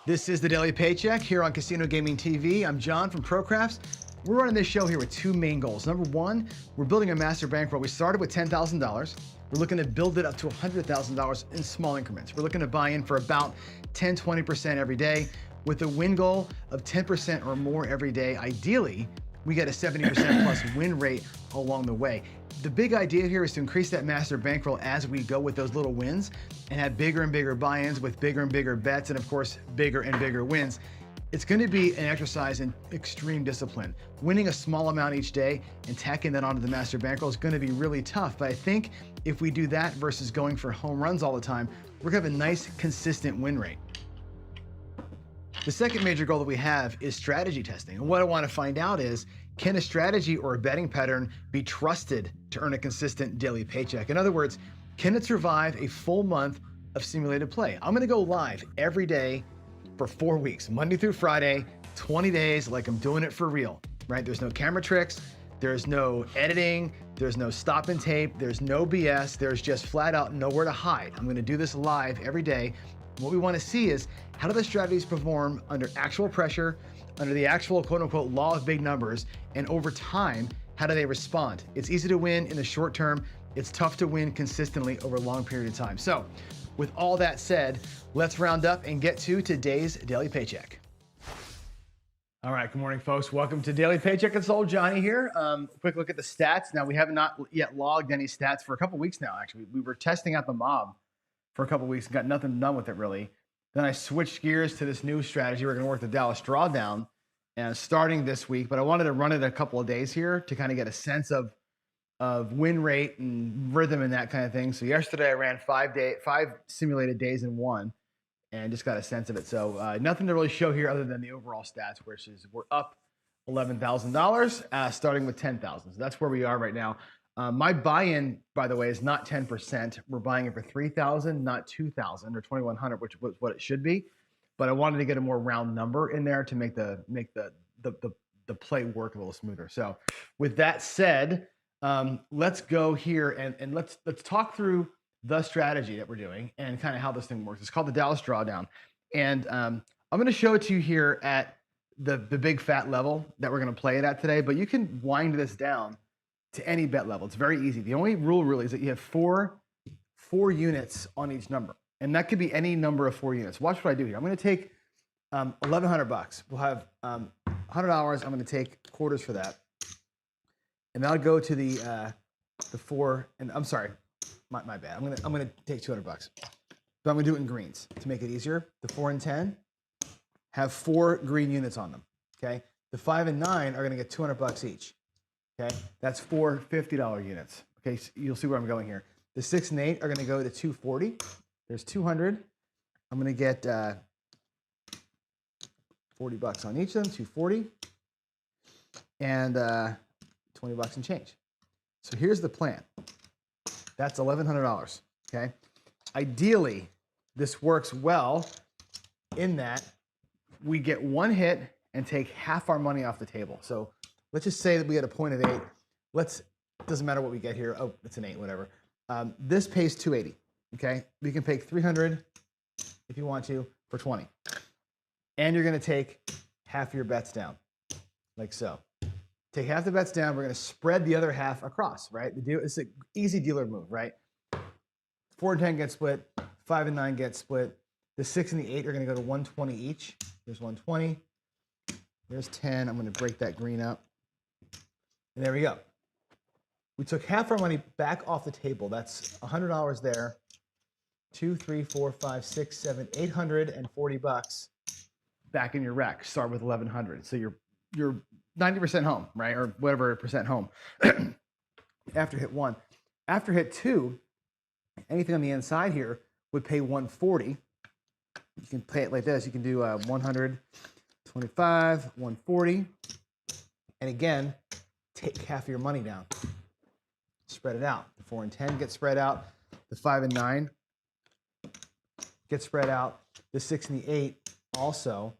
This is the Daily Paycheck here on Casino Gaming TV. I'm John from ProCrafts. We're running this show here with two main goals. Number one, we're building a master bankroll. We started with $10,000. We're looking to build it up to $100,000 in small increments. We're looking to buy in for about 10, 20% every day with a win goal of 10% or more every day. Ideally, we get a 70% plus win rate along the way. The big idea here is to increase that master bankroll as we go with those little wins and have bigger and bigger buy-ins with bigger and bigger bets and of course, bigger and bigger wins. It's going to be an exercise in extreme discipline. Winning a small amount each day and tacking that onto the master bankroll is going to be really tough. But I think if we do that versus going for home runs all the time, we're going to have a nice, consistent win rate. The second major goal that we have is strategy testing. And what I want to find out is, can a strategy or a betting pattern be trusted to earn a consistent daily paycheck? In other words, can it survive a full month of simulated play? I'm going to go live every day for 4 weeks, Monday through Friday, 20 days, like I'm doing it for real, right? There's no camera tricks. There's no editing. There's no stop and tape. There's no BS. There's just flat out nowhere to hide. I'm going to do this live every day. What we want to see is, how do the strategies perform under actual pressure, under the actual quote unquote law of big numbers, and over time, how do they respond? It's easy to win in the short term. It's tough to win consistently over a long period of time. So with all that said, let's round up and get to today's Daily Paycheck. All right, good morning, folks. Welcome to Daily Paycheck. It's old Johnny here. Quick look at the stats. Now, we have not yet logged any stats for a couple weeks now, actually. We were testing out the mob for a couple weeks, got nothing done with it really. Then I switched gears to this new strategy. We're gonna work the Dallas Drawdown and starting this week, but I wanted to run it a couple of days here to kind of get a sense of win rate and rhythm and that kind of thing. So yesterday I ran 5 simulated days in one and just got a sense of it. So nothing to really show here other than the overall stats, which is we're up $11,000, starting with 10,000. So that's where we are right now. My buy-in, by the way, is not 10%. We're buying it for 3,000, not 2,000 or 2,100, which was what it should be. But I wanted to get a more round number in there to make the play work a little smoother. So, with that said, let's go here and let's talk through the strategy that we're doing and kind of how this thing works. It's called the Dallas Drawdown, and I'm going to show it to you here at the big fat level that we're going to play it at today. But you can wind this down to any bet level. It's very easy. The only rule really is that you have four units on each number, and that could be any number of 4 units. Watch what I do here. I'm going to take $1,100. We'll have $100. I'm going to take quarters for that, and that'll go to the 4. And I'm sorry, my bad. I'm going to take $200, but I'm going to do it in greens to make it easier. The 4 and 10 have 4 green units on them. Okay, the 5 and 9 are going to get $200 each. Okay, that's 4 $50 units. Okay, so you'll see where I'm going here. The 6 and 8 are going to go to 240. There's 200. I'm going to get $40 on each of them, 240, and $20 and change. So here's the plan. That's $1,100. Okay, ideally, this works well in that we get one hit and take half our money off the table. So let's just say that we had a point of 8. Doesn't matter what we get here. Oh, it's an 8, whatever. This pays 280. Okay, we can pay 300 if you want to for 20, and you're going to take half your bets down, like so. Take half the bets down. We're going to spread the other half across. Right? It's an easy dealer move, right? 4 and 10 get split. 5 and 9 get split. The 6 and the 8 are going to go to 120 each. There's 120. There's 10. I'm going to break that green up. And there we go. We took half our money back off the table. That's $100 there. 2, 3, 4, 5, 6, 7, $840 back in your rack. Start with 1,100. So you're 90% home, right? Or whatever percent home after hit 1. After hit 2, anything on the inside here would pay 140. You can play it like this. You can do 125, 140. And again, take half of your money down. Spread it out. The 4 and 10 get spread out. The 5 and 9 get spread out. The 6 and the 8 also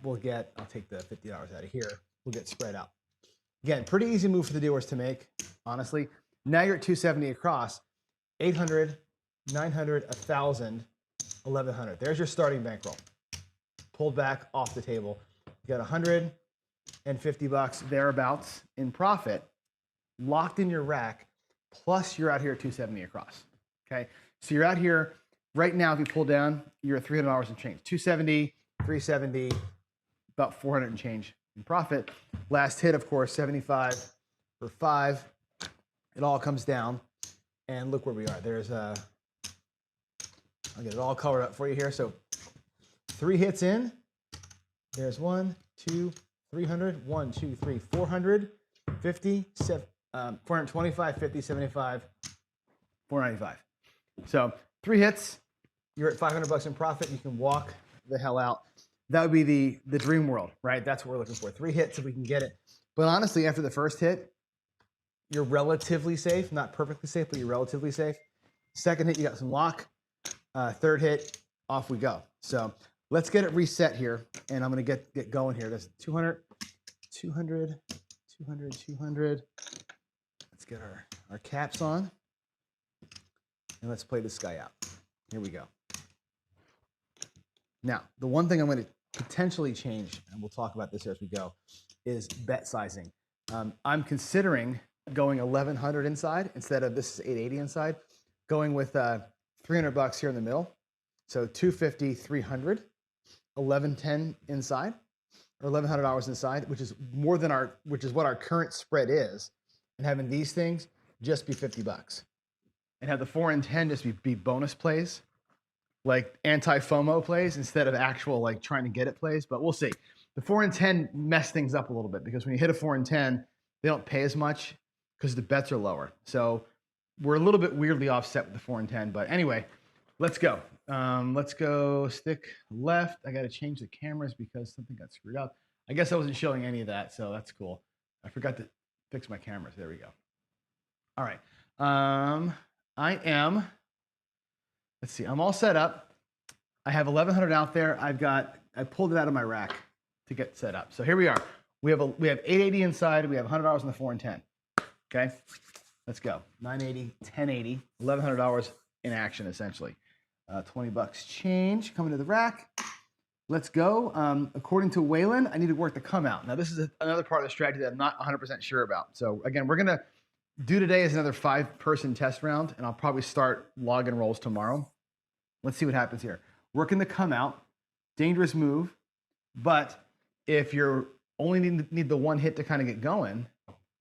will get, I'll take the $50 out of here, will get spread out. Again, pretty easy move for the dealers to make, honestly. Now you're at 270 across. 800, 900, 1,000, 1,100. There's your starting bankroll. Pulled back off the table. You got $150 thereabouts in profit, locked in your rack, plus you're out here at 270 across. Okay, so you're out here right now. If you pull down, you're at $300 and change. 270, 370, about 400 and change in profit. Last hit, of course, 75 for 5. It all comes down, and look where we are. There's I'll get it all colored up for you here. So 3 hits in. There's 1, 2, 300, 1, 2, 3, 400, 50, 425, 50, 75, 495. So 3 hits, you're at $500 in profit. You can walk the hell out. That would be the dream world, right? That's what we're looking for. 3 hits if we can get it. But honestly, after the first hit, you're relatively safe. Not perfectly safe, but you're relatively safe. Second hit, you got some lock. Third hit, off we go. So let's get it reset here, and I'm going to get going here. There's 200, 200, 200, 200. Let's get our caps on, and let's play this guy out. Here we go. Now, the one thing I'm going to potentially change, and we'll talk about this here as we go, is bet sizing. I'm considering going 1,100 inside instead of this is 880 inside, going with $300 here in the middle. So 250, 300, 1110 inside, or $1,100 inside, which is more than which is what our current spread is, and having these things just be $50, and have the 4 and 10 just be bonus plays, like anti-FOMO plays instead of actual like trying to get it plays. But we'll see. The 4 and 10 mess things up a little bit because when you hit a 4 and 10, they don't pay as much because the bets are lower. So we're a little bit weirdly offset with the 4 and 10. But anyway, let's go. Let's go stick left. I got to change the cameras because something got screwed up. I guess I wasn't showing any of that, so that's cool. I forgot to fix my cameras. There we go. All right. Let's see. I'm all set up. I have 1,100 out there. I pulled it out of my rack to get set up. So here we are. We have 880 inside. We have $100 in the 4 and 10. Okay. Let's go. 980, 1080, $1,100 in action essentially. $20 change coming to the rack. Let's go. According to Waylon, I need to work the come out. Now this is another part of the strategy that I'm not 100% sure about. So again, we're going to do today is another 5-person test round, and I'll probably start log and rolls tomorrow. Let's see what happens here. Working the come out, dangerous move, but if you're only need the 1 hit to kind of get going,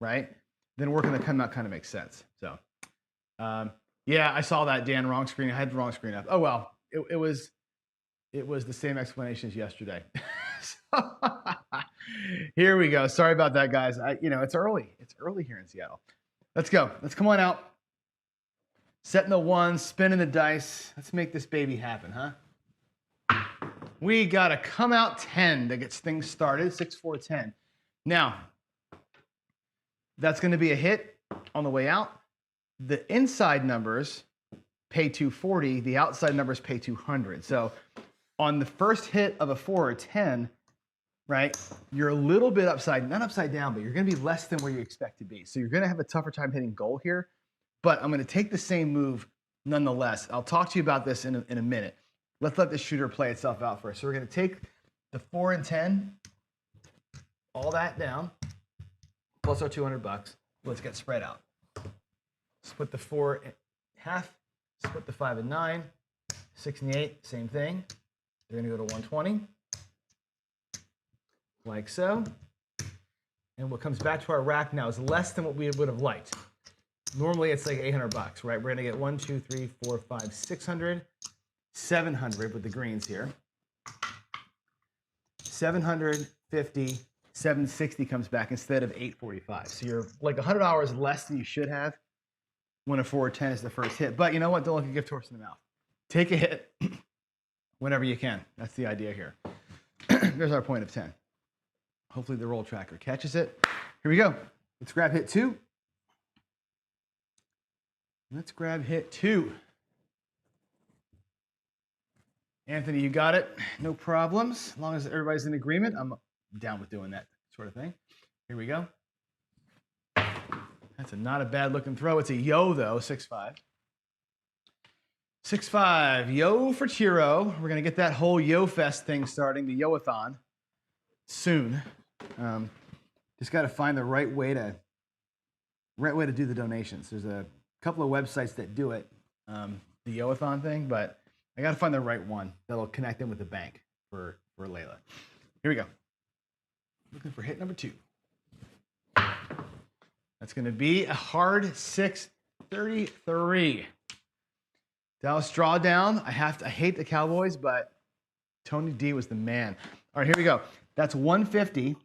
right? Then working the come out kind of makes sense. So, yeah, I saw that, Dan. Wrong screen. I had the wrong screen up. Oh well, it was the same explanation as yesterday. So, here we go. Sorry about that, guys. It's early. It's early here in Seattle. Let's go. Let's come on out. Setting the 1, spinning the dice. Let's make this baby happen, huh? We got to come out 10 that gets things started. 6, 4, 10. Now, that's going to be a hit on the way out. The inside numbers pay 240. The outside numbers pay 200. So on the first hit of a 4 or 10, right, you're a little bit upside, not upside down, but you're going to be less than where you expect to be. So you're going to have a tougher time hitting goal here. But I'm going to take the same move nonetheless. I'll talk to you about this in a minute. Let's let the shooter play itself out first. So we're going to take the 4 and 10, all that down, plus our $200. Let's get spread out. Split the 4 in half, split the 5 and 9, 6 and 8, same thing. They're going to go to 120, like so. And what comes back to our rack now is less than what we would have liked. Normally it's like $800, right? We're going to get 1, 2, 3, 4, 5, 600, 700 with the greens here. 750, 760 comes back instead of 845. So you're like $100 less than you should have when a 4 or 10 is the first hit. But you know what? Don't look a gift horse in the mouth. Take a hit. whenever you can. That's the idea here. There's our point of 10. Hopefully the roll tracker catches it. Here we go. Let's grab hit 2. Let's grab hit 2. Anthony, you got it. No problems. As long as everybody's in agreement, I'm down with doing that sort of thing. Here we go. That's not a bad looking throw. It's a yo though, 6-5. 6-5, yo for Chiro. We're gonna get that whole yo fest thing starting, the yo-a-thon, soon. Just got to find the right way to do the donations. There's a couple of websites that do it, the yo-a-thon thing, but I got to find the right one that'll connect in with the bank for Layla. Here we go. Looking for hit number 2. That's going to be a hard 6-33. Dallas Drawdown. I hate the Cowboys, but Tony D was the man. All right, here we go. That's 150.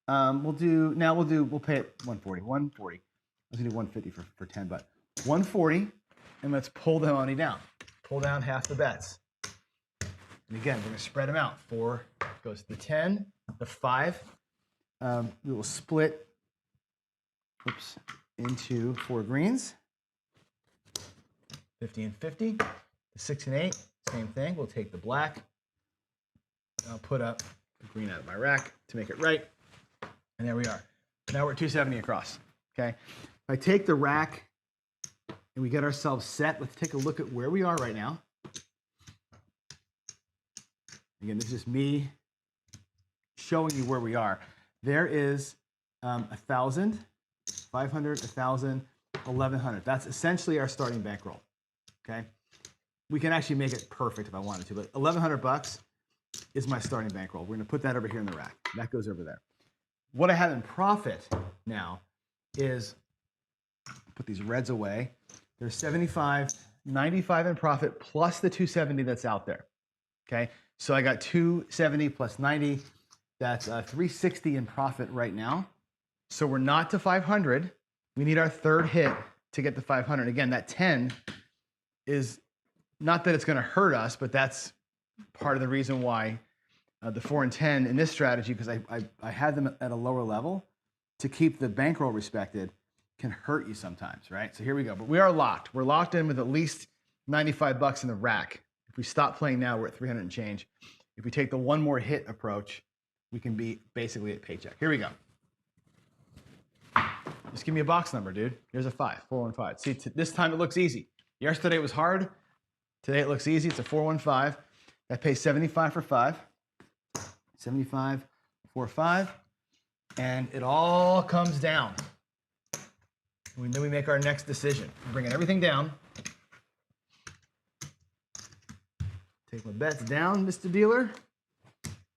We'll pay it 140. 140. Let's do 150 for 10, but 140, and let's pull the money down. Pull down half the bets. And again, we're going to spread them out. 4 goes to the 10, the 5. We will split into 4 greens. 50 and 50. The 6 and 8, same thing. We'll take the black. I'll put up the green out of my rack to make it right. And there we are. Now we're at 270 across. Okay. If I take the rack and we get ourselves set, let's take a look at where we are right now. Again, this is just me showing you where we are. There is 1,000, 500, 1,000, 1,100. That's essentially our starting bankroll. Okay. We can actually make it perfect if I wanted to, but 1,100 bucks is my starting bankroll. We're going to put that over here in the rack. That goes over there. What I have in profit now is, put these reds away. There's 75, 95 in profit plus the 270 that's out there. Okay, so I got 270 plus 90. That's 360 in profit right now. So we're not to 500. We need our third hit to get to 500. Again, that 10 is not that it's going to hurt us, but that's part of the reason why the 4 and 10 in this strategy, because I had them at a lower level to keep the bankroll respected, can hurt you sometimes, right? So here we go. But we are locked. We're locked in with at least 95 bucks in the rack. If we stop playing now, we're at 300 and change. If we take the one more hit approach, we can be basically at paycheck. Here we go. Just give me a box number, dude. Here's a 5, 415. See, this time it looks easy. Yesterday it was hard. Today it looks easy. It's a 415. That pays 75 for 5. 75 for 5. And it all comes down. And then we make our next decision. We're bringing everything down. Take my bets down, Mr. Dealer.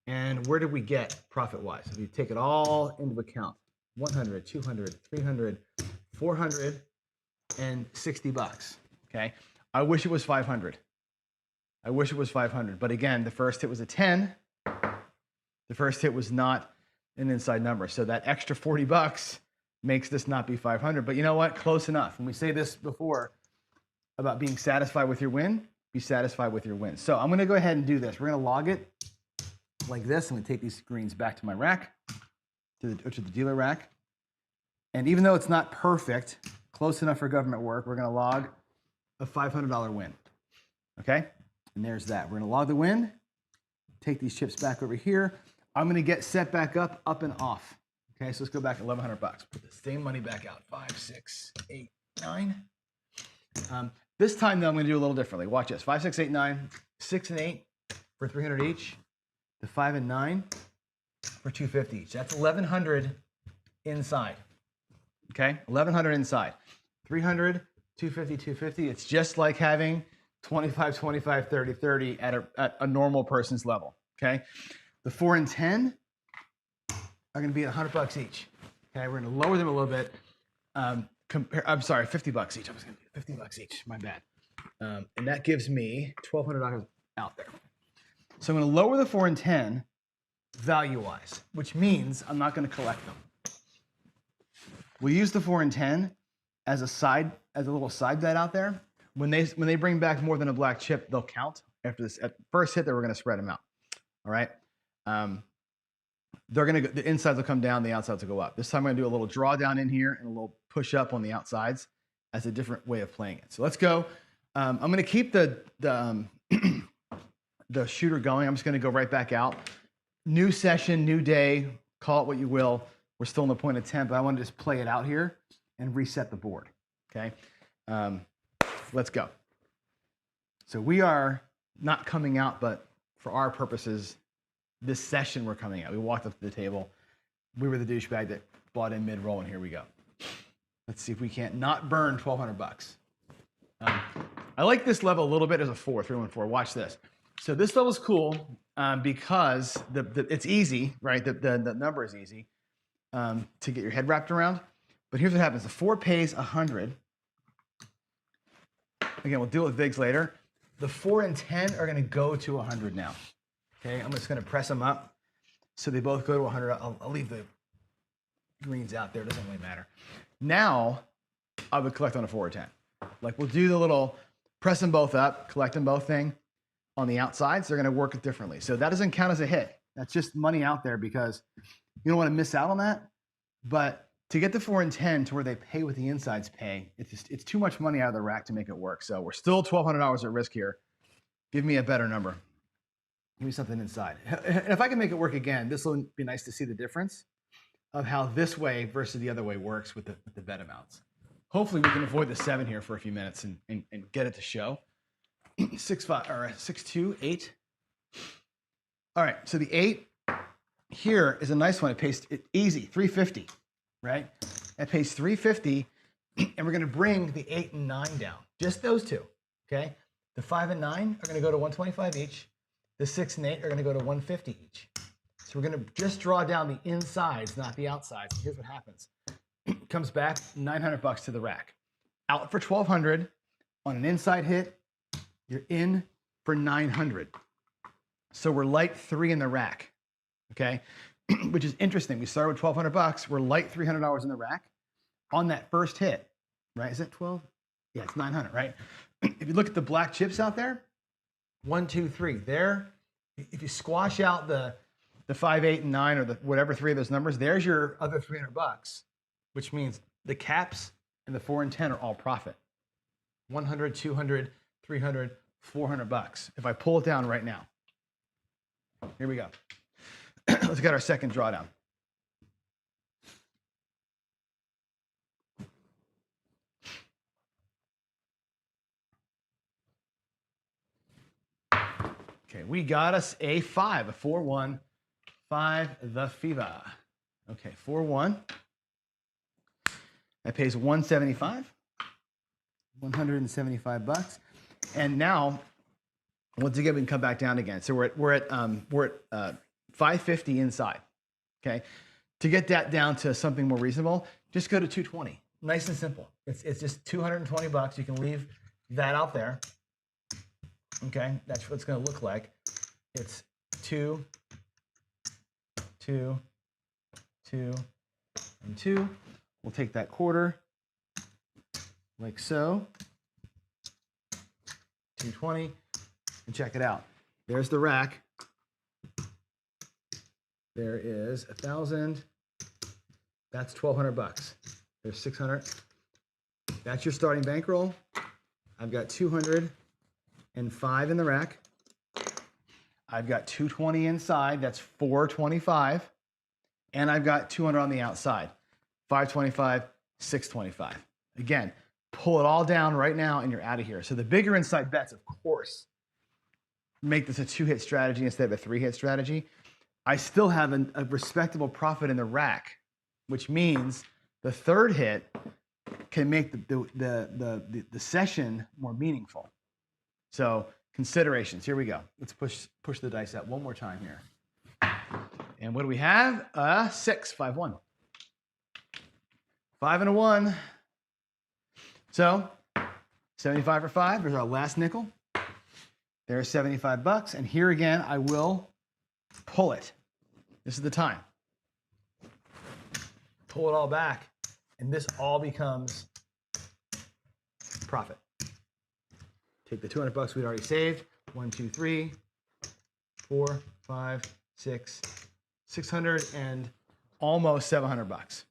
And where did we get profit-wise? If you take it all into account, 100, 200, 300, 460 bucks, okay? I wish it was 500. I wish it was 500. But again, the first hit was a 10. The first hit was not an inside number. So that extra 40 bucks makes this not be 500. But you know what? Close enough. And we say this before about being satisfied with your win. Be satisfied with your win. So I'm going to go ahead and do this. We're going to log it like this. I'm going to take these greens back to my rack, to the dealer rack. And even though it's not perfect, close enough for government work, we're going to log a $500 win. Okay? And there's that. We're going to log the win. Take these chips back over here. I'm going to get set back up and off. Okay, so let's go back 1,100 bucks. Put the same money back out. 5, 6, 8, 9. This time, though, I'm going to do a little differently. Watch this. 5, 6, 8, 9. 6 and 8 for 300 each. The 5 and 9 for 250 each. That's 1,100 inside. Okay, 1,100 inside. 300, 250, 250. It's just like having 25, 25, 30, 30 at a normal person's level. Okay, the 4 and 10 are going to be 100 bucks each. Okay, we're going to lower them a little bit. I'm sorry, 50 bucks each. I was going to do 50 bucks each. My bad. And that gives me $1,200 out there. So I'm going to lower the 4 and 10 value-wise, which means I'm not going to collect them. We'll use the 4 and 10 as a little side bet out there. When they bring back more than a black chip, they'll count. after this, at first hit, that we're going to spread them out. All right. They're going to, the insides will come down, the outsides will go up. This time I'm going to do a little drawdown in here and a little push up on the outsides as a different way of playing it. So let's go. I'm going to keep the shooter going. I'm just going to go right back out. New session, new day, call it what you will. We're still in the point of 10, but I want to just play it out here and reset the board. Okay. Let's go. So we are not coming out, but for our purposes, this session we're coming out. We walked up to the table. We were the douchebag that bought in mid-roll, and here we go. Let's see if we can't not burn 1,200 bucks. I like this level a little bit as a 4, 3, 1, 4. Watch this. So this level is cool because it's easy, right? The number is easy to get your head wrapped around. But here's what happens. The 4 pays 100. Again, we'll deal with VIGs later. The 4 and 10 are going to go to 100 now. Okay, I'm just going to press them up so they both go to 100. I'll leave the greens out there. It doesn't really matter. Now, I would collect on a 4 or 10. Like we'll do the little press them both up, collect them both thing on the outsides. They're going to work differently. So that doesn't count as a hit. That's just money out there because you don't want to miss out on that. But to get the 4 and 10 to where they pay what the insides pay, it's too much money out of the rack to make it work. So we're still $1,200 at risk here. Give me a better number. Give me something inside. And if I can make it work again, this will be nice to see the difference of how this way versus the other way works with the bet amounts. Hopefully we can avoid the 7 here for a few minutes and get it to show. 6, 5, or 6, 2, 8. All right, so the 8 here is a nice one. It pays easy, $350, right? It pays $350, and we're gonna bring the 8 and 9 down. Just those two, okay? The 5 and 9 are gonna go to 125 each. The 6 and 8 are gonna go to 150 each. So we're gonna just draw down the insides, not the outsides. Here's what happens. Comes back 900 bucks to the rack. Out for 1,200 on an inside hit, you're in for 900. So we're light 3 in the rack, okay? Which is interesting. We started with 1,200 bucks. We're light $300 in the rack on that first hit, right? Is it 12? Yeah, it's 900, right? If you look at the black chips out there, 1, 2, 3. There, if you squash out the 5, 8, and 9, or the whatever 3 of those numbers, there's your other 300 bucks, which means the caps and the 4 and 10 are all profit. 100, 200, 300, 400 bucks. If I pull it down right now, here we go. Let's get our second drawdown. Okay, we got us a 5, a 4-1, 5, the fever. Okay, 4-1. That pays 175, 175 bucks. And now, once again, we can come back down again. So we're at 550 inside. Okay, to get that down to something more reasonable, just go to 220. Nice and simple. It's just 220 bucks. You can leave that out there. Okay, that's what it's going to look like. It's 2, 2, 2, and 2. We'll take that quarter, like so. 220, and check it out. There's the rack. There is 1,000. That's 1,200 bucks. There's 600. That's your starting bankroll. I've got 205 in the rack. I've got 220 inside. That's 425. And I've got 200 on the outside. 525, 625. Again, pull it all down right now and you're out of here. So the bigger inside bets, of course, make this a 2-hit strategy instead of a 3-hit strategy. I still have a respectable profit in the rack, which means the third hit can make the session more meaningful. So considerations, here we go. Let's push the dice out one more time here. And what do we have? 6, 5, 1. 5 and a 1. So 75 for 5. There's our last nickel. There's 75 bucks. And here again, I will pull it. This is the time. Pull it all back. And this all becomes profit. Take the 200 bucks we'd already saved, 1, 2, 3, 4, 5, 6, 600 and almost 700 bucks.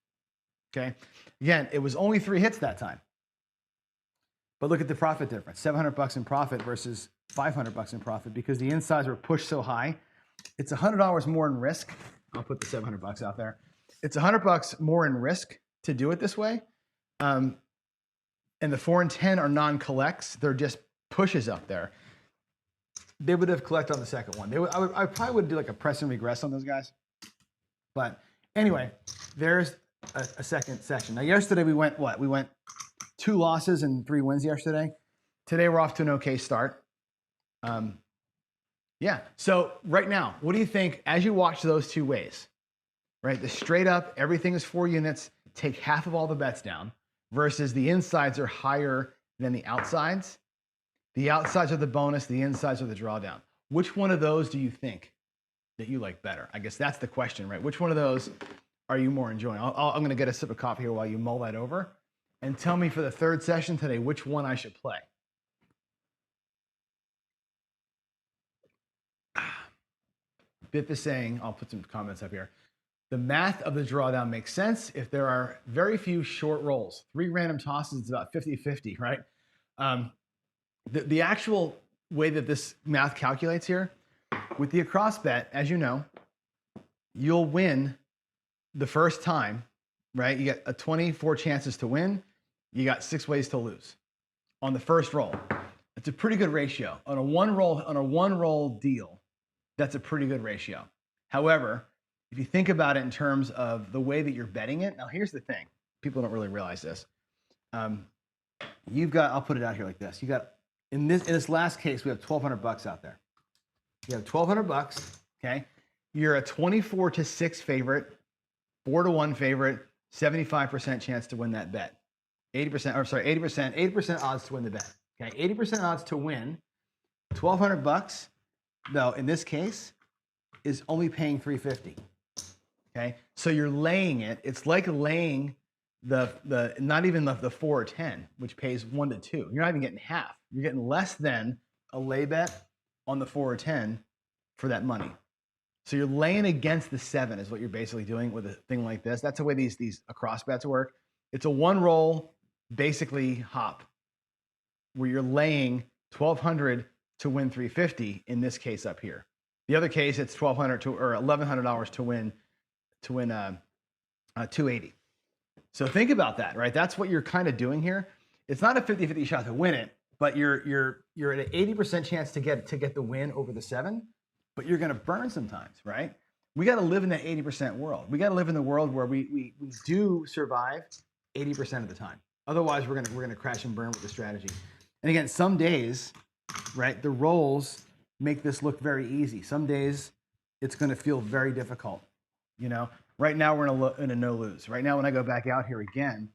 Okay. Again, it was only 3 hits that time. But look at the profit difference. 700 bucks in profit versus 500 bucks in profit because the insides were pushed so high. It's $100 more in risk. I'll put the 700 bucks out there. It's 100 bucks more in risk to do it this way. And the 4 and 10 are non-collects. They're just pushes up there. They would have collected on the second one. I probably would do like a press and regress on those guys. But anyway, there's a second session. Now, yesterday we went what? We went 2 losses and 3 wins yesterday. Today we're off to an okay start. Yeah. So right now, what do you think as you watch those 2 ways? Right, the straight up, everything is 4 units. Take half of all the bets down. Versus the insides are higher than the outsides. The outsides are the bonus. The insides are the drawdown. Which one of those do you think that you like better? I guess that's the question, right? Which one of those are you more enjoying? I'm going to get a sip of coffee here while you mull that over. And tell me for the 3rd session today, which one I should play. Biff is saying, I'll put some comments up here. The math of the drawdown makes sense if there are very few short rolls. 3 random tosses is about 50-50, right? The actual way that this math calculates here, with the across bet, as you know, you'll win the first time, right? You get a 24 chances to win. You got 6 ways to lose on the first roll. It's a pretty good ratio. On a one roll deal, that's a pretty good ratio. However, if you think about it in terms of the way that you're betting it, now here's the thing. People don't really realize this. You've got, I'll put it out here like this. You got, in this last case, we have 1,200 bucks out there. You have 1,200 bucks, okay? You're a 24-6 favorite, 4-1 favorite, 75% chance to win that bet. 80% odds to win the bet. Okay, 80% odds to win. 1,200 bucks, though, in this case, is only paying $350. Okay, so you're laying it. It's like laying the not even the 4 or 10, which pays 1 to 2. You're not even getting half. You're getting less than a lay bet on the 4 or 10 for that money. So you're laying against the 7 is what you're basically doing with a thing like this. That's the way these across bets work. It's a one roll, basically hop, where you're laying 1,200 to win 350. In this case up here, the other case it's $1,200 or $1,100 to win 280. So think about that, right? That's what you're kind of doing here. It's not a 50-50 shot to win it, but you're at an 80% chance to get the win over the 7, but you're going to burn sometimes, right? We got to live in that 80% world. We got to live in the world where we do survive 80% of the time. Otherwise, we're gonna crash and burn with the strategy. And again, some days, right, the rolls make this look very easy. Some days it's going to feel very difficult. You know, right now we're in a no lose. Right now, when I go back out here again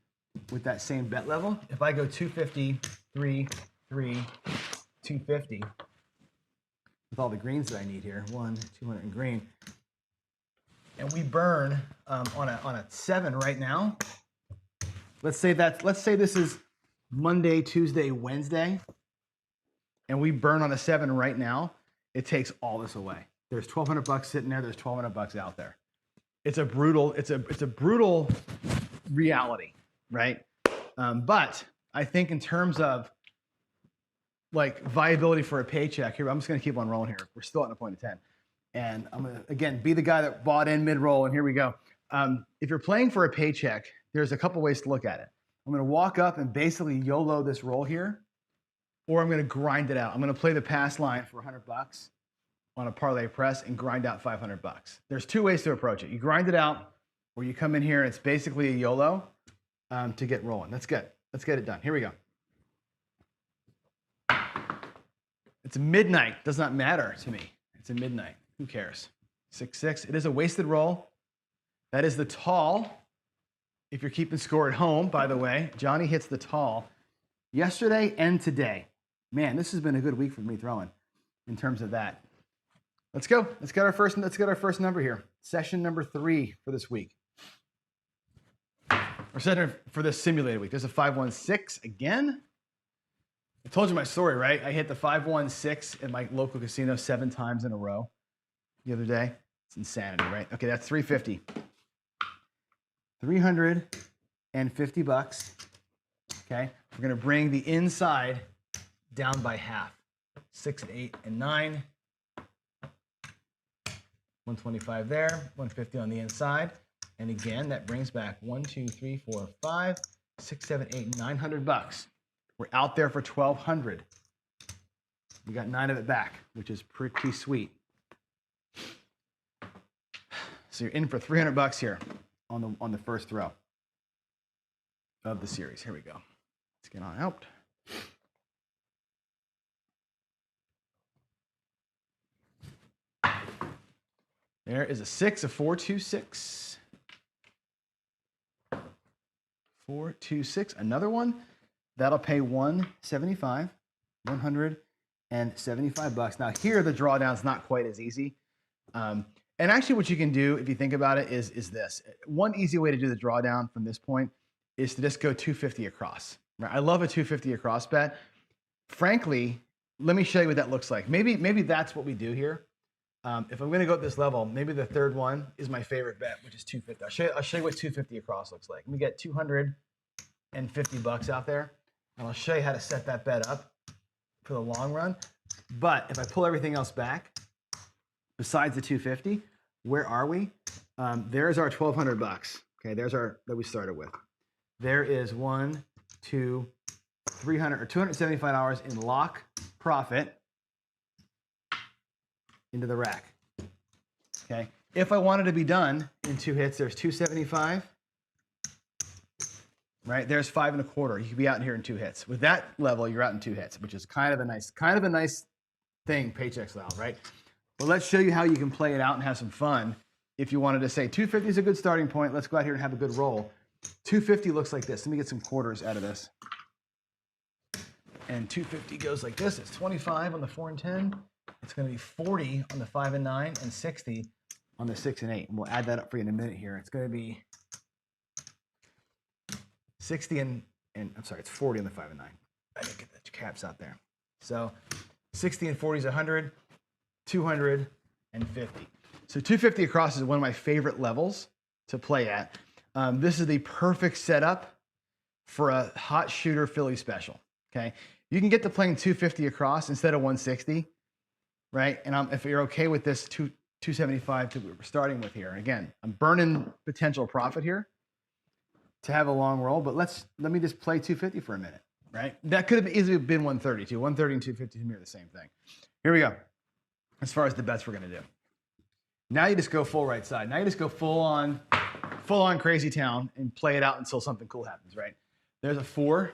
with that same bet level, if I go 250, 3, 250 with all the greens that I need here, 200 in green, and we burn on a 7 right now. Let's say this is Monday, Tuesday, Wednesday, and we burn on a 7 right now. It takes all this away. There's 1,200 bucks sitting there. There's 1,200 bucks out there. It's a brutal reality, right? But I think in terms of like viability for a paycheck here, I'm just going to keep on rolling here. We're still at a point of 10. And I'm going to, again, be the guy that bought in mid-roll, and here we go. If you're playing for a paycheck, there's a couple ways to look at it. I'm going to walk up and basically YOLO this roll here, or I'm going to grind it out. I'm going to play the pass line for 100 bucks on a parlay press and grind out 500 bucks. There's 2 ways to approach it. You grind it out, or you come in here and it's basically a YOLO to get rolling. That's good. Let's get it done. Here we go. It's midnight. Does not matter to me. It's a midnight. Who cares? 6-6. It is a wasted roll. That is the tall. If you're keeping score at home, by the way, Johnny hits the tall yesterday and today. Man, this has been a good week for me throwing in terms of that. Let's go. Let's get our first number here. Session number 3 for this week. Or session for this simulated week. There's a 516 again. I told you my story, right? I hit the 516 at my local casino 7 times in a row the other day. It's insanity, right? Okay, that's 350. 350 bucks. Okay, we're gonna bring the inside down by half. 6 and 8 and 9. 125 there, 150 on the inside. And again, that brings back 1, 2, 3, 4, 5, 6, 7, 8, 900 bucks. We're out there for 1,200. We got 9 of it back, which is pretty sweet. So you're in for 300 bucks here on the first throw of the series. Here we go. Let's get on out. There is a 6, a 4, 2, 6. 4, 2, 6. Another one. That'll pay 175. 175 bucks. Now here the drawdown's not quite as easy. And actually what you can do, if you think about it, is this. One easy way to do the drawdown from this point is to just go 250 across. Right? I love a 250 across bet. Frankly, let me show you what that looks like. Maybe that's what we do here. If I'm going to go at this level, maybe the third one is my favorite bet, which is 250. I'll show you what 250 across looks like. Let me get 250 bucks out there, and I'll show you how to set that bet up for the long run. But if I pull everything else back, besides the 250, where are we? There's our 1,200 bucks. Okay, there's our that we started with. There is 1, 2, 300 or $275 in lock profit into the rack. Okay. If I wanted to be done in 2 hits, there's 275. Right? There's 5 1/4. You could be out in here in 2 hits. With that level, you're out in 2 hits, which is kind of a nice thing, paycheck style, right? But let's show you how you can play it out and have some fun. If you wanted to say 250 is a good starting point, let's go out here and have a good roll. 250 looks like this. Let me get some quarters out of this. And 250 goes like this. It's 25 on the 4 and 10. It's going to be 40 on the 5 and 9 and 60 on the 6 and 8. And we'll add that up for you in a minute here. It's going to be 60 and I'm sorry, it's 40 on the 5 and 9. I didn't get the caps out there. So 60 and 40 is 100, 250. So 250 across is one of my favorite levels to play at. This is the perfect setup for a hot shooter Philly special. Okay, you can get to playing 250 across instead of 160. Right, and if you're okay with this 275 that we're starting with here, again, I'm burning potential profit here to have a long roll, but let me just play 250 for a minute, right? That could have easily been 130 too. 130 and 250 to me are the same thing. Here we go. As far as the bets we're gonna do. Now you just go full right side. Now you just go full on crazy town and play it out until something cool happens, right? There's a 4.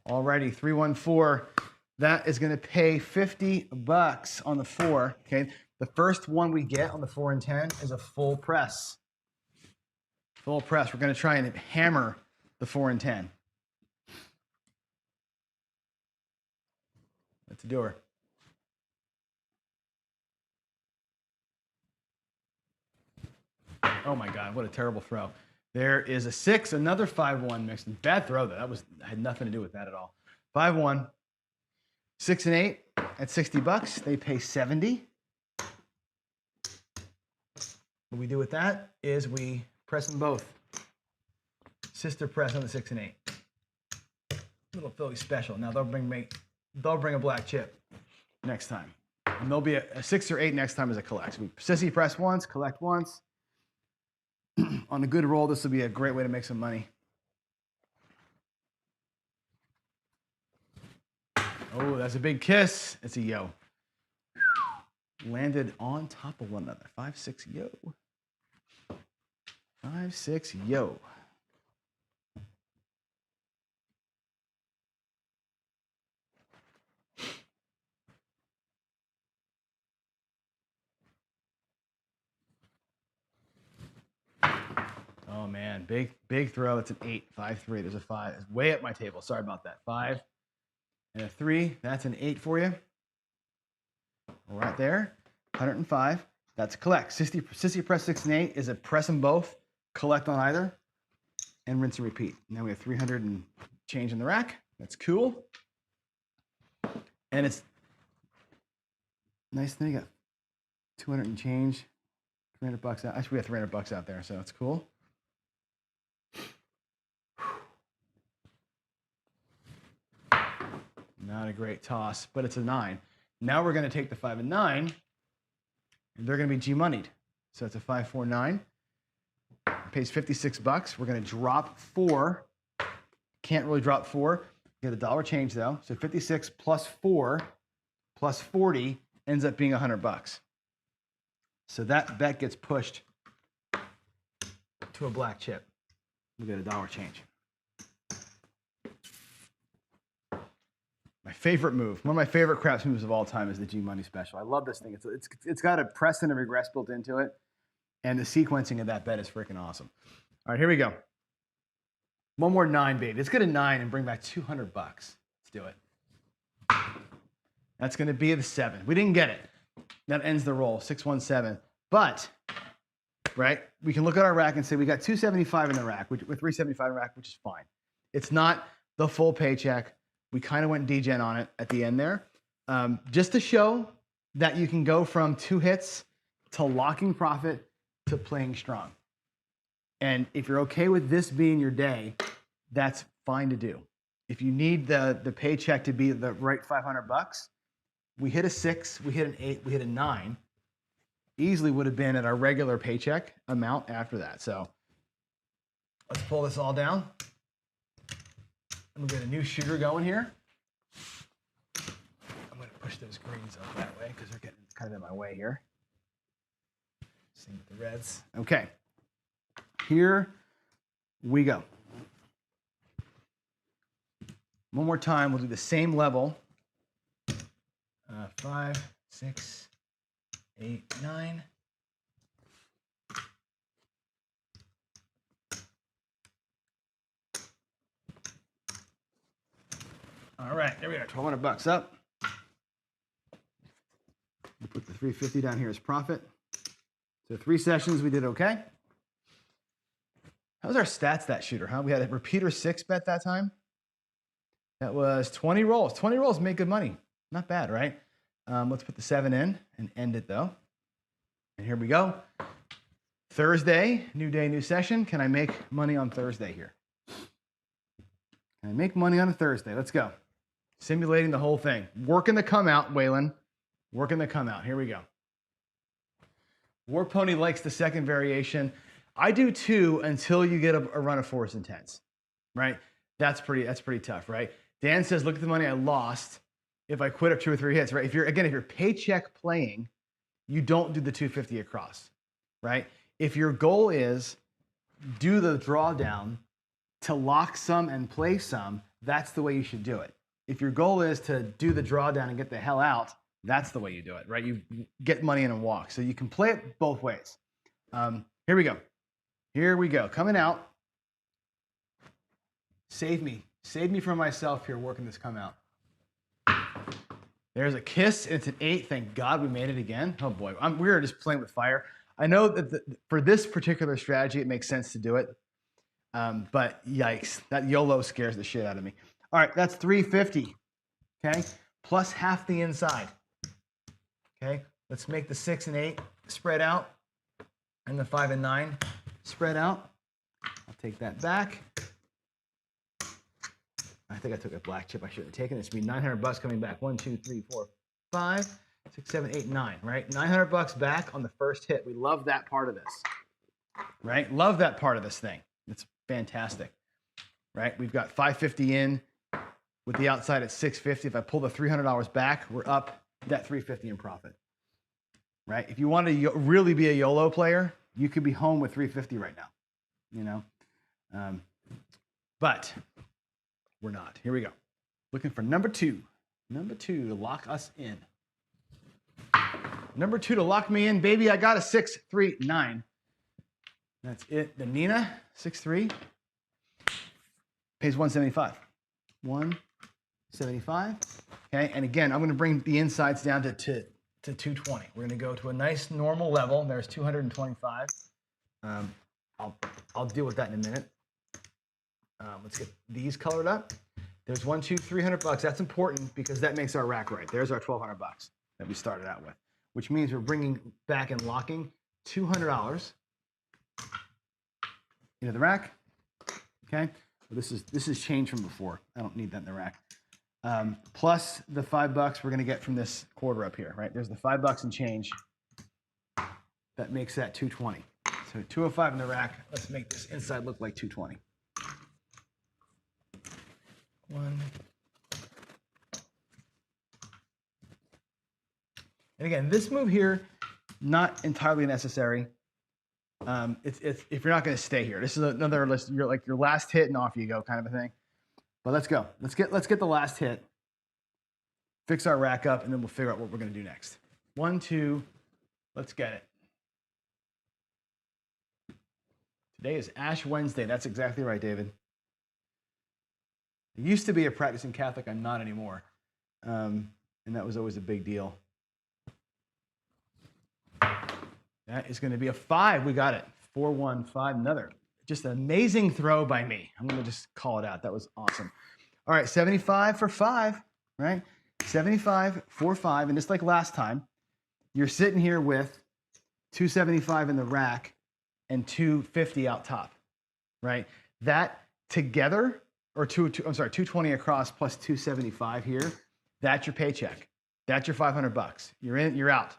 Alrighty, 314. That is going to pay 50 bucks on the 4. Okay, the first one we get on the 4 and 10 is a full press. Full press. We're going to try and hammer the 4 and 10. That's a doer. Oh my God, what a terrible throw. There is a 6, another 5-1 mixed in. Bad throw though. That had nothing to do with that at all. 5-1. 6 and 8 at 60 bucks. They pay 70. What we do with that is we press them both. Sister press on the 6 and 8. Little Philly special. Now they'll bring a black chip next time. And there'll be a 6 or 8 next time as a collect. So we sissy press once, collect once. On a good roll, this will be a great way to make some money. Oh, that's a big kiss. It's a yo. Landed on top of one another. 5-6 yo. 5-6 yo. Oh man, big throw. It's an 8, 5-3. There's a 5. It's way up my table. Sorry about that. 5 and a 3. That's an 8 for you. Right there. 105. That's a collect. Sissy press 6 and 8 is a press them both, collect on either, and rinse and repeat. Now we have 300 and change in the rack. That's cool. And it's nice thing. You got 200 and change, 300 bucks out. Actually, we got 300 bucks out there, so that's cool. Not a great toss, but it's a 9. Now we're going to take the 5 and 9, and they're going to be G-moneyed. So it's a 5, 4, 9. Pays 56 bucks. We're going to drop 4. Can't really drop 4. Get a dollar change though. So 56 plus 4 plus 40 ends up being 100 bucks. So that bet gets pushed to a black chip. We get a dollar change. My favorite move, one of my favorite craps moves of all time is the G-Money special. I love this thing. It's got a press and a regress built into it. And the sequencing of that bet is freaking awesome. All right, here we go. One more 9, baby. Let's get a 9 and bring back 200 bucks. Let's do it. That's going to be the 7. We didn't get it. That ends the roll, 617. But, right, we can look at our rack and say we got 275 in the rack, with 375 in the rack, which is fine. It's not the full paycheck. We kind of went degen on it at the end there. Just to show that you can go from 2 hits to locking profit to playing strong. And if you're okay with this being your day, that's fine to do. If you need the paycheck to be the right 500 bucks, we hit a 6, we hit an 8, we hit a 9. Easily would have been at our regular paycheck amount after that. So let's pull this all down. And we'll get a new shooter going here. I'm going to push those greens up that way because they're getting kind of in my way here. Same with the reds. Okay. Here we go. One more time, we'll do the same level. 5, 6, 8, 9. All right, there we go. 1,200 bucks up. We'll put the 350 down here as profit. So 3 sessions, we did okay. How's our stats, that shooter, huh? We had a repeater 6 bet that time. That was 20 rolls. 20 rolls make good money. Not bad, right? Let's put the 7 in and end it, though. And here we go. Thursday, new day, new session. Can I make money on Thursday here? Can I make money on a Thursday? Let's go. Simulating the whole thing. Working the come out, Waylon. Working the come out. Here we go. War Pony likes the second variation. I do too, until you get a run of 4s and 10s, right? That's pretty tough, right? Dan says, look at the money I lost if I quit up 2 or 3 hits, right? If you're paycheck playing, you don't do the 250 across, right? If your goal is do the drawdown to lock some and play some, that's the way you should do it. If your goal is to do the drawdown and get the hell out, that's the way you do it, right? You get money in and walk. So you can play it both ways. Here we go. Here we go. Coming out. Save me. Save me from myself here working this come out. There's a kiss. It's an 8. Thank God we made it again. Oh boy. We were just playing with fire. I know that for this particular strategy, it makes sense to do it. But yikes. That YOLO scares the shit out of me. All right. That's 350. Okay. Plus half the inside. Okay. Let's make the 6 and 8 spread out. And the 5 and 9 spread out. I'll take that back. I think I took a black chip I shouldn't have taken. It's going to be 900 bucks coming back. 1, 2, 3, 4, 5, 6, 7, 8, 9, right? 900 bucks back on the first hit. We love that part of this, right? Love that part of this thing. It's fantastic, right? We've got 550 in with the outside at 650. If I pull the $300 back, we're up that 350 in profit, right? If you want to really be a YOLO player, you could be home with 350 right now, you know? But we're not. Here we go. Looking for number 2. Number 2 to lock us in. Number 2 to lock me in, baby. I got a 6, 3, 9. That's it. The Nina, 6, 3. Pays 175. 175. Okay, and again, I'm going to bring the insides down to 220. We're going to go to a nice normal level. There's 225. I'll deal with that in a minute. Let's get these colored up. There's 1, 2, 300 bucks. That's important because that makes our rack right. There's our 1,200 bucks that we started out with, which means we're bringing back and locking $200 into the rack. Okay, well, this is change from before. I don't need that in the rack. Plus the $5 we're gonna get from this quarter up here, right? There's the $5 and change. That makes that 220. So 205 in the rack. Let's make this inside look like 220. One. And again, this move here, not entirely necessary. It's if you're not going to stay here. This is another list. You're like your last hit and off you go kind of a thing. But let's go. Let's get the last hit. Fix our rack up, and then we'll figure out what we're going to do next. 1, 2. Let's get it. Today is Ash Wednesday. That's exactly right, David. I used to be a practicing Catholic. I'm not anymore. And that was always a big deal. That is going to be a 5. We got it. 4, 1, 5. Another. Just an amazing throw by me. I'm going to just call it out. That was awesome. All right, 75 for 5, right? 75 for 5. And just like last time, you're sitting here with 275 in the rack and 250 out top, right? That together, or 220 across plus 275 here, that's your paycheck. That's your 500 bucks. You're in, you're out,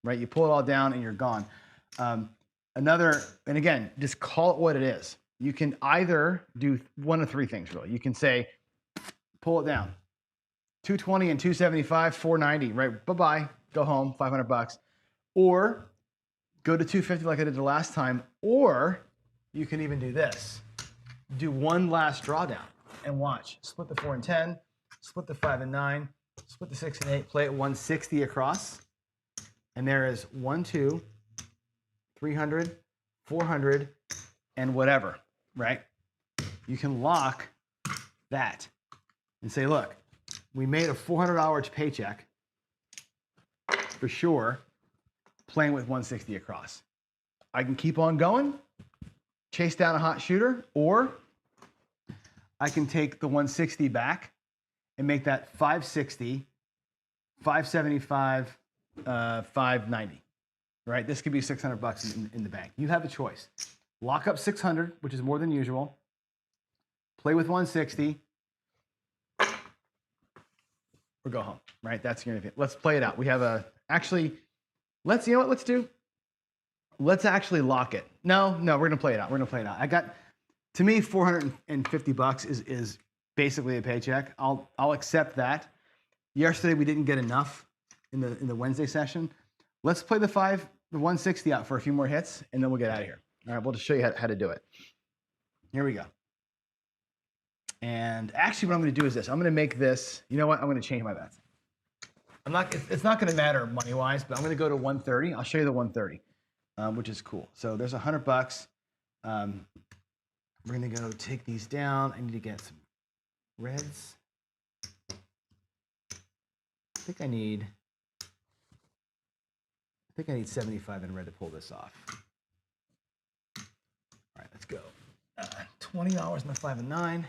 right? You pull it all down and you're gone. And again, just call it what it is. You can either do one of 3 things, really. You can say, pull it down. 220 and 275, 490, right? Bye-bye, go home, 500 bucks. Or go to 250 like I did the last time, or you can even do this. Do one last drawdown and watch. Split the 4 and 10, split the 5 and 9, split the 6 and 8, play it 160 across. And there is 1, 2, 300, 400, and whatever, right? You can lock that and say, look, we made a $400 paycheck for sure, playing with 160 across. I can keep on going, chase down a hot shooter, or I can take the 160 back and make that 560, 575, 590, right? This could be 600 bucks in the bank. You have a choice. Lock up 600, which is more than usual. Play with 160, or go home, right? That's your thing. Let's play it out. We have you know what, let's actually lock it. No, we're gonna play it out. We're gonna play it out. To me, 450 bucks is basically a paycheck. I'll accept that. Yesterday we didn't get enough in the Wednesday session. Let's play the 160 out for a few more hits, and then we'll get out of here. All right, we'll just show you how to do it. Here we go. And actually, what I'm going to do is this. I'm going to make this. You know what? I'm going to change my bets. It's not going to matter money-wise, but I'm going to go to 130. I'll show you the 130, which is cool. So there's 100 bucks. We're going to go take these down. I need to get some reds. I think I need 75 in red to pull this off. All right, let's go. $20 on the 5 and 9,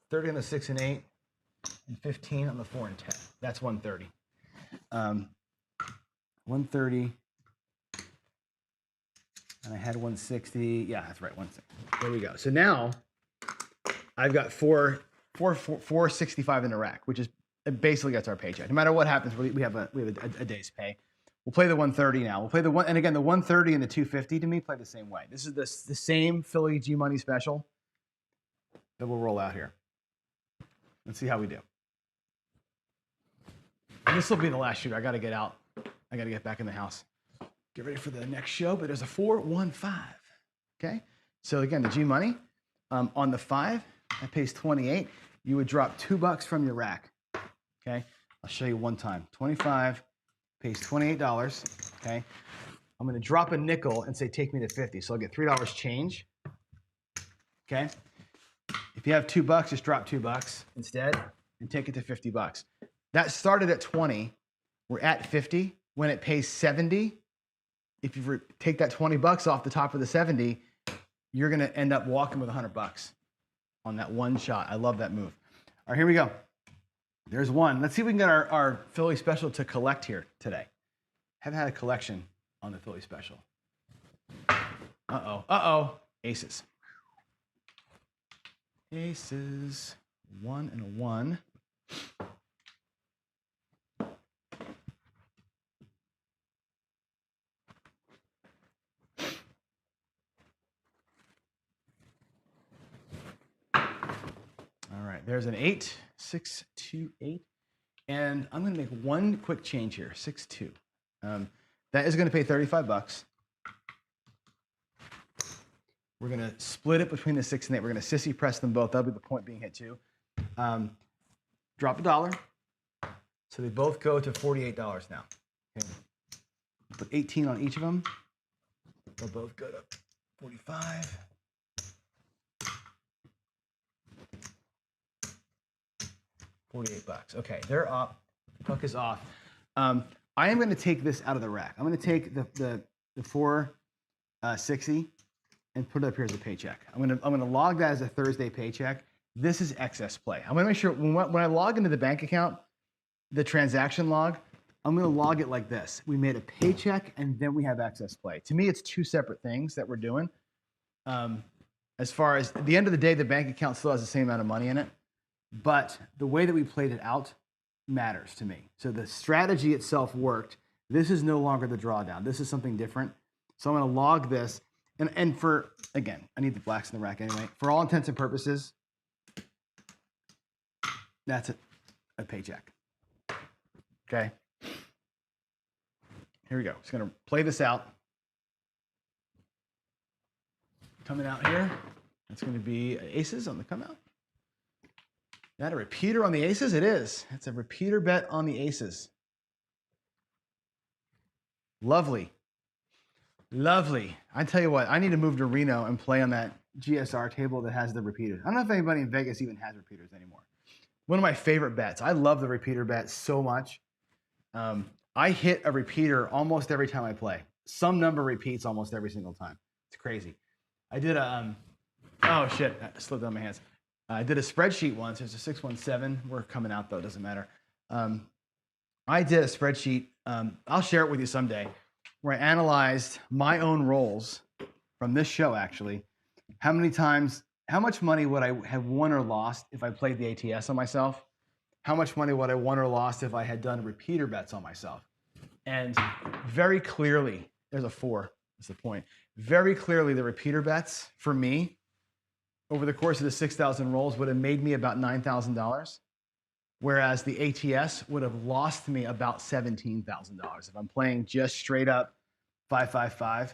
30 on the 6 and 8, and 15 on the 4 and 10. That's 130. 130. And I had 160. Yeah, that's right, 160. There we go. So now I've got 465 in the rack, which is basically gets our paycheck. No matter what happens, we have a day's pay. We'll play the 130 now. We'll play the one, and again, the 130 and the 250 to me play the same way. This is the same Philly G Money special that we'll roll out here. Let's see how we do. And this will be the last shooter. I got to get out. I got to get back in the house. Get ready for the next show. But there's a 415. Okay. So again, the G Money on the 5 that pays 28. You would drop $2 from your rack. Okay. I'll show you one time. 25. Pays $28, okay? I'm gonna drop a nickel and say, take me to 50. So I'll get $3 change, okay? If you have $2, just drop $2 instead and take it to 50 bucks. That started at 20, we're at 50. When it pays 70, if you take that 20 bucks off the top of the 70, you're gonna end up walking with 100 bucks on that one shot. I love that move. All right, here we go. There's one. Let's see if we can get our Philly special to collect here today. Haven't had a collection on the Philly special. Uh-oh. Aces. Aces. 1 and a 1. All right, there's an 8, 6, 2, 8. And I'm gonna make one quick change here, 6, 2. That is gonna pay 35 bucks. We're gonna split it between the 6 and 8. We're gonna sissy press them both. That'll be the point being hit too. Drop $1. So they both go to $48 now. Okay. Put 18 on each of them. They'll both go to 45. $48. Okay, they're up. Puck is off. I am going to take this out of the rack. I'm going to take the 460 and put it up here as a paycheck. I'm going to log that as a Thursday paycheck. This is excess play. I'm going to make sure when I log into the bank account, the transaction log, I'm going to log it like this. We made a paycheck and then we have excess play. To me, it's two separate things that we're doing. As far as at the end of the day, the bank account still has the same amount of money in it. But the way that we played it out matters to me. So the strategy itself worked. This is no longer the drawdown. This is something different. So I'm going to log this. And for, again, I need the blacks in the rack anyway. For all intents and purposes, that's a paycheck. Okay. Here we go. Just going to play this out. Coming out here. That's going to be aces on the come out. That a repeater on the aces? It is. It's a repeater bet on the aces. Lovely. Lovely. I tell you what, I need to move to Reno and play on that GSR table that has the repeaters. I don't know if anybody in Vegas even has repeaters anymore. One of my favorite bets. I love the repeater bet so much. I hit a repeater almost every time I play. Some number repeats almost every single time. It's crazy. I did a, oh shit, I slipped on my hands. I did a spreadsheet once. There's a 617. We're coming out though, it doesn't matter. I did a spreadsheet. I'll share it with you someday, where I analyzed my own rolls from this show actually. How much money would I have won or lost if I played the ATS on myself? How much money would I won or lost if I had done repeater bets on myself? And very clearly, there's a 4, that's the point. Very clearly the repeater bets for me over the course of the 6,000 rolls would have made me about $9,000, whereas the ATS would have lost me about $17,000 if I'm playing just straight up 5-5-5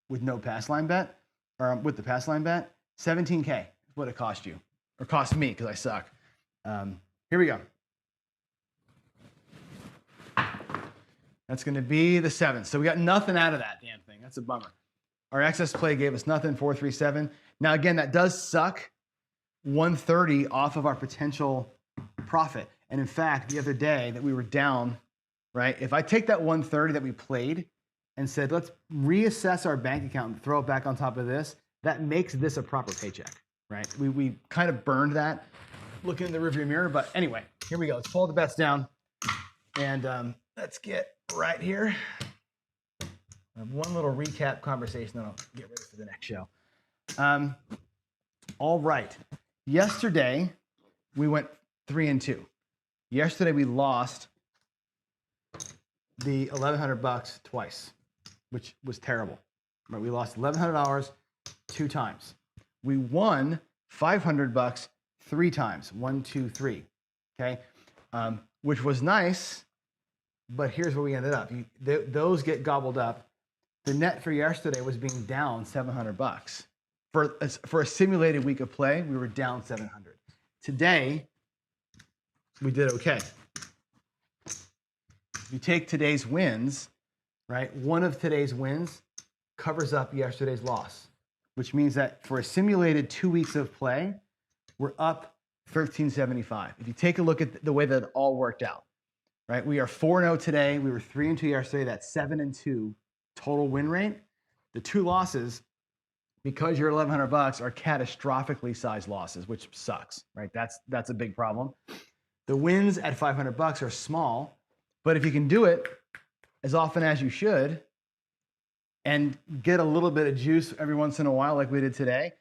with no pass line bet, or with the pass line bet. 17K is what it cost you, or cost me because I suck. Here we go. That's going to be the 7. So we got nothing out of that damn thing. That's a bummer. Our excess play gave us nothing, 437. Now, again, that does suck 130 off of our potential profit. And in fact, the other day that we were down, right? If I take that 130 that we played and said, let's reassess our bank account and throw it back on top of this, that makes this a proper paycheck, right? We kind of burned that looking in the rearview mirror. But anyway, here we go. Let's pull the bets down. And let's get right here. I have one little recap conversation, then I'll get ready for the next show. All right. Yesterday, we went 3-2. Yesterday, we lost the $1,100 twice, which was terrible. Right? We lost $1,100 2 times. We won $500 3 times. 1, 2, 3. Okay, which was nice. But here's where we ended up. Those get gobbled up. The net for yesterday was being down $700. For a simulated week of play, we were down $700. Today, we did okay. If you take today's wins, right? One of today's wins covers up yesterday's loss, which means that for a simulated 2 weeks of play, we're up $1,375. If you take a look at the way that it all worked out, right? We are 4-0 today. We were 3-2 yesterday. That's 7-2 total win rate. The 2 losses because you're 1,100 bucks are catastrophically sized losses, which sucks, right? That's a big problem. The wins at 500 bucks are small, but if you can do it as often as you should and get a little bit of juice every once in a while, like we did today,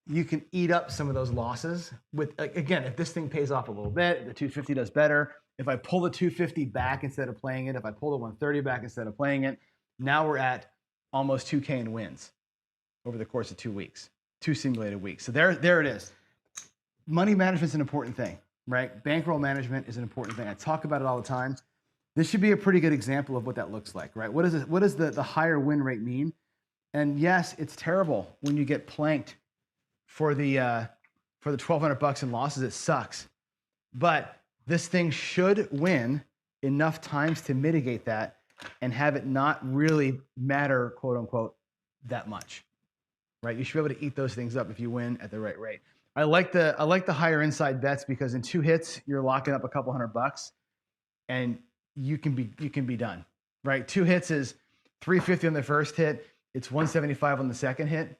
you can eat up some of those losses with, again, if this thing pays off a little bit, the 250 does better. If I pull the 250 back instead of playing it, if I pull the 130 back instead of playing it, now we're at almost 2K in wins over the course of 2 weeks, 2 simulated weeks. So there it is. Money management is an important thing, right? Bankroll management is an important thing. I talk about it all the time. This should be a pretty good example of what that looks like, right? What does the higher win rate mean? And yes, it's terrible when you get planked for the 1,200 bucks in losses. It sucks, but this thing should win enough times to mitigate that and have it not really matter, quote unquote, that much, right? You should be able to eat those things up if you win at the right rate. I like the higher inside bets because in 2 hits you're locking up a couple $100 and you can be done, right? 2 hits is 350 on the first hit. It's 175 on the second hit,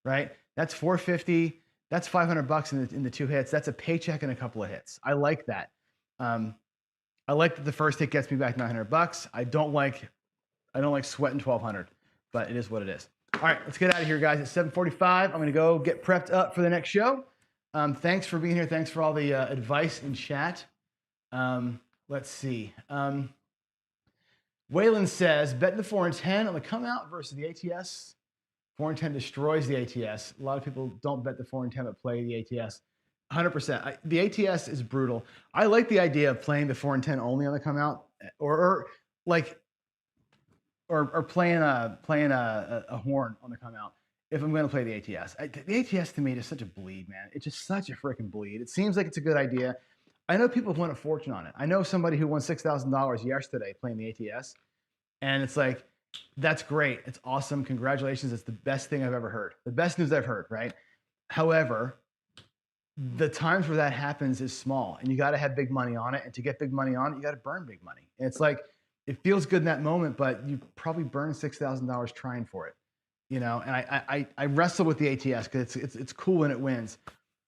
right? That's 450. That's 500 bucks in the 2 hits. That's a paycheck and a couple of hits. I like that. I like that the first hit gets me back 900 bucks. I don't like sweating 1,200, but it is what it is. All right, let's get out of here, guys. It's 7:45. I'm gonna go get prepped up for the next show. Thanks for being here. Thanks for all the advice in chat. Let's see. Waylon says, bet the 4 and 10 on the come out versus the ATS. 4 and 10 destroys the ATS. A lot of people don't bet the 4 and 10 but play the ATS. 100%. The ATS is brutal. I like the idea of playing the 4 and 10 only on the come out, or playing a horn on the come out if I'm going to play the ATS. The ATS to me is such a bleed, man. It's just such a freaking bleed. It seems like it's a good idea. I know people have won a fortune on it. I know somebody who won $6,000 yesterday playing the ATS, and it's like, that's great. It's awesome. Congratulations. It's the best thing I've ever heard. The best news I've heard, right? However, the times where that happens is small, and you got to have big money on it. And to get big money on it, you got to burn big money. And it's like, it feels good in that moment, but you probably burn $6,000 trying for it, you know? And I wrestle with the ATS because it's cool when it wins.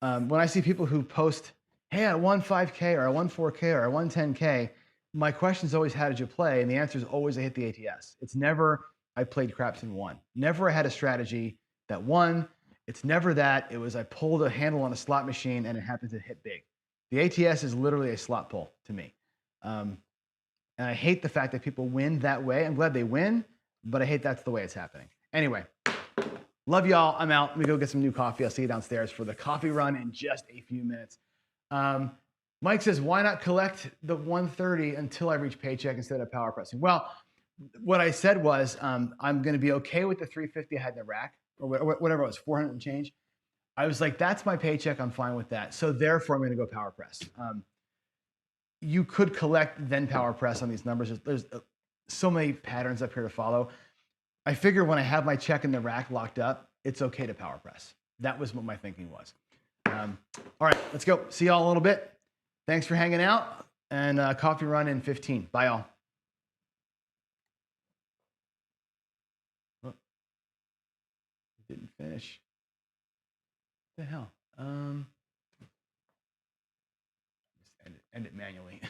When I see people who post, hey, I won 5K or I won 4K or I won 10K, my question is always, how did you play? And the answer is always, I hit the ATS. It's never, I played craps and won. Never I had a strategy that won. It's never that. It was, I pulled a handle on a slot machine and it happened to hit big. The ATS is literally a slot pull to me. And I hate the fact that people win that way. I'm glad they win, but I hate that's the way it's happening. Anyway, love y'all. I'm out. Let me go get some new coffee. I'll see you downstairs for the coffee run in just a few minutes. Mike says, why not collect the 130 until I reach paycheck instead of power pressing? Well, what I said was I'm going to be okay with the 350 I had in the rack, or whatever it was, 400 and change. I was like, that's my paycheck. I'm fine with that. So therefore, I'm going to go power press. You could collect, then power press on these numbers. There's so many patterns up here to follow. I figure when I have my check in the rack locked up, it's okay to power press. That was what my thinking was. All right, let's go. See y'all in a little bit. Thanks for hanging out, and coffee run in 15. Bye, all. Oh, didn't finish. What the hell? Just end it manually.